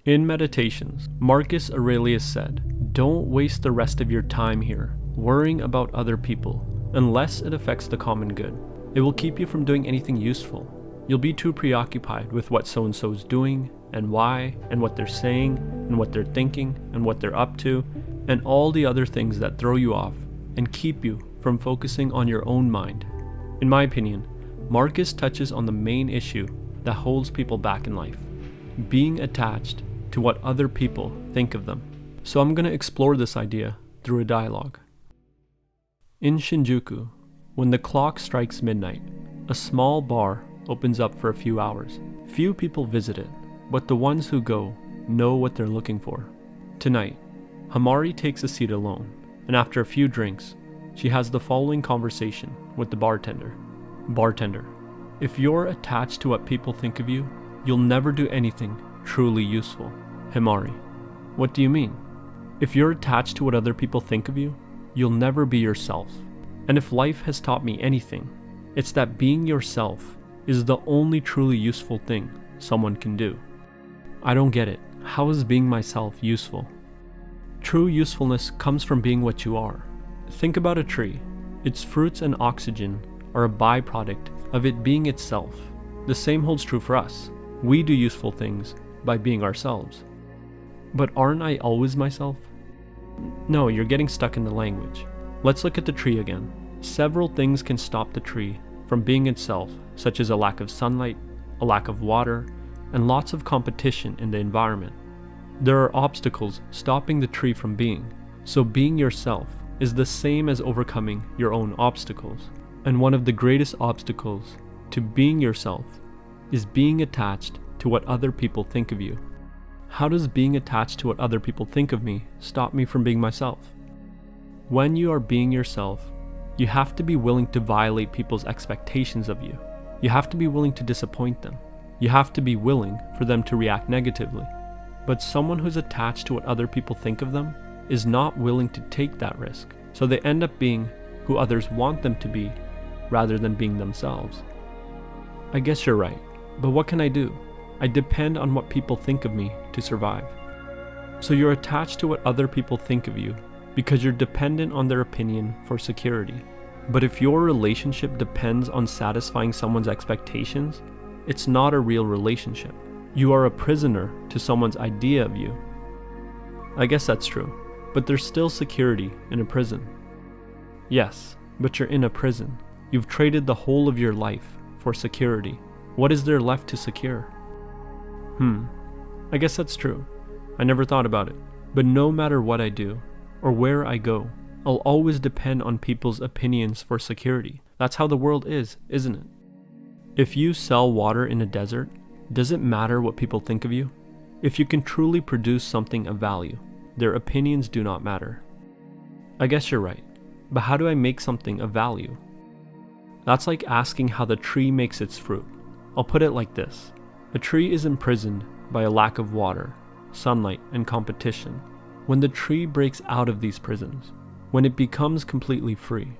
In Meditations, Marcus Aurelius said, "Don't waste the rest of your time here worrying about other people unless it affects the common good. It will keep you from doing anything useful. You'll be too preoccupied with what so-and-so is doing and why and what they're saying and what they're thinking and what they're up to and all the other things that throw you off and keep you from focusing on your own mind." In my opinion, Marcus touches on the main issue that holds people back in life: being attached to what other people think of them. So I'm going to explore this idea through a dialogue. In Shinjuku, when the clock strikes midnight, a small bar opens up for a few hours. Few people visit it, but the ones who go know what they're looking for. Tonight, Hamari takes a seat alone, and after a few drinks, she has the following conversation with the bartender. Bartender: "If you're attached to what people think of you, you'll never do anything truly useful." Himari: "What do you mean?" "If you're attached to what other people think of you, you'll never be yourself. And if life has taught me anything, it's that being yourself is the only truly useful thing someone can do." "I don't get it. How is being myself useful?" "True usefulness comes from being what you are. Think about a tree. Its fruits and oxygen are a byproduct of it being itself. The same holds true for us. We do useful things by being ourselves." "But aren't I always myself?" "No, you're getting stuck in the language. Let's look at the tree again. Several things can stop the tree from being itself, such as a lack of sunlight, a lack of water, and lots of competition in the environment. There are obstacles stopping the tree from being, so being yourself is the same as overcoming your own obstacles. And one of the greatest obstacles to being yourself is being attached to what other people think of you." "How does being attached to what other people think of me stop me from being myself?" When you are being yourself, you have to be willing to violate people's expectations of you. You have to be willing to disappoint them. You have to be willing for them to react negatively. But someone who's attached to what other people think of them is not willing to take that risk, so they end up being who others want them to be rather than being themselves. "I guess you're right, but what can I do? I depend on what people think of me to survive." So you're attached to what other people think of you because you're dependent on their opinion for security. But if your relationship depends on satisfying someone's expectations, it's not a real relationship. You are a prisoner to someone's idea of you. "I guess that's true, but there's still security in a prison." "Yes, but you're in a prison. You've traded the whole of your life for security. What is there left to secure?" I guess that's true. I never thought about it. But no matter what I do, or where I go, I'll always depend on people's opinions for security. That's how the world is, isn't it? If you sell water in a desert, does it matter what people think of you? If you can truly produce something of value, their opinions do not matter. "I guess you're right, but how do I make something of value?" That's like asking how the tree makes its fruit. I'll put it like this. A tree is imprisoned by a lack of water, sunlight, and competition. When the tree breaks out of these prisons, when it becomes completely free,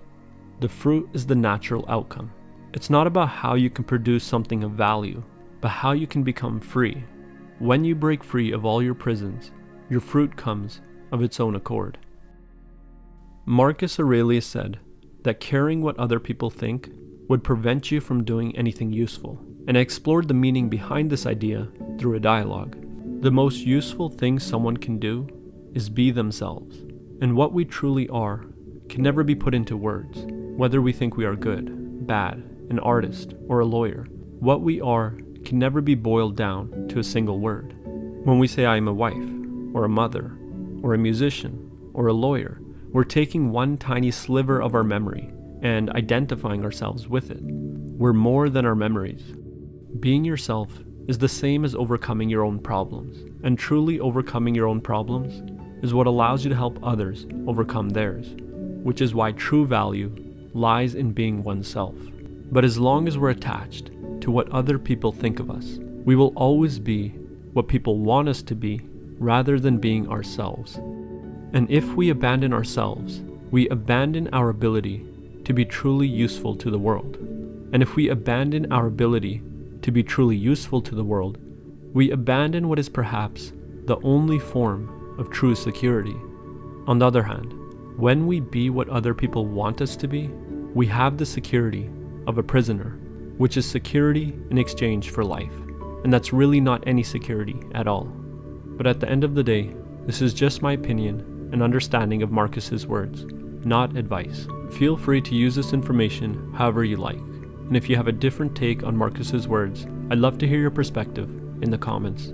the fruit is the natural outcome. It's not about how you can produce something of value, but how you can become free. When you break free of all your prisons, your fruit comes of its own accord. Marcus Aurelius said that caring what other people think would prevent you from doing anything useful, and I explored the meaning behind this idea through a dialogue. The most useful thing someone can do is be themselves, and what we truly are can never be put into words. Whether we think we are good, bad, an artist, or a lawyer, what we are can never be boiled down to a single word. When we say I am a wife, or a mother, or a musician, or a lawyer, we're taking one tiny sliver of our memory and identifying ourselves with it. We're more than our memories. Being yourself is the same as overcoming your own problems, and truly overcoming your own problems is what allows you to help others overcome theirs, which is why true value lies in being oneself. But as long as we're attached to what other people think of us, we will always be what people want us to be rather than being ourselves. And if we abandon ourselves, we abandon our ability to be truly useful to the world. And if we abandon our ability to be truly useful to the world, we abandon what is perhaps the only form of true security. On the other hand, when we be what other people want us to be, we have the security of a prisoner, which is security in exchange for life. And that's really not any security at all. But at the end of the day, this is just my opinion and understanding of Marcus's words, not advice. Feel free to use this information however you like. And if you have a different take on Marcus's words, I'd love to hear your perspective in the comments.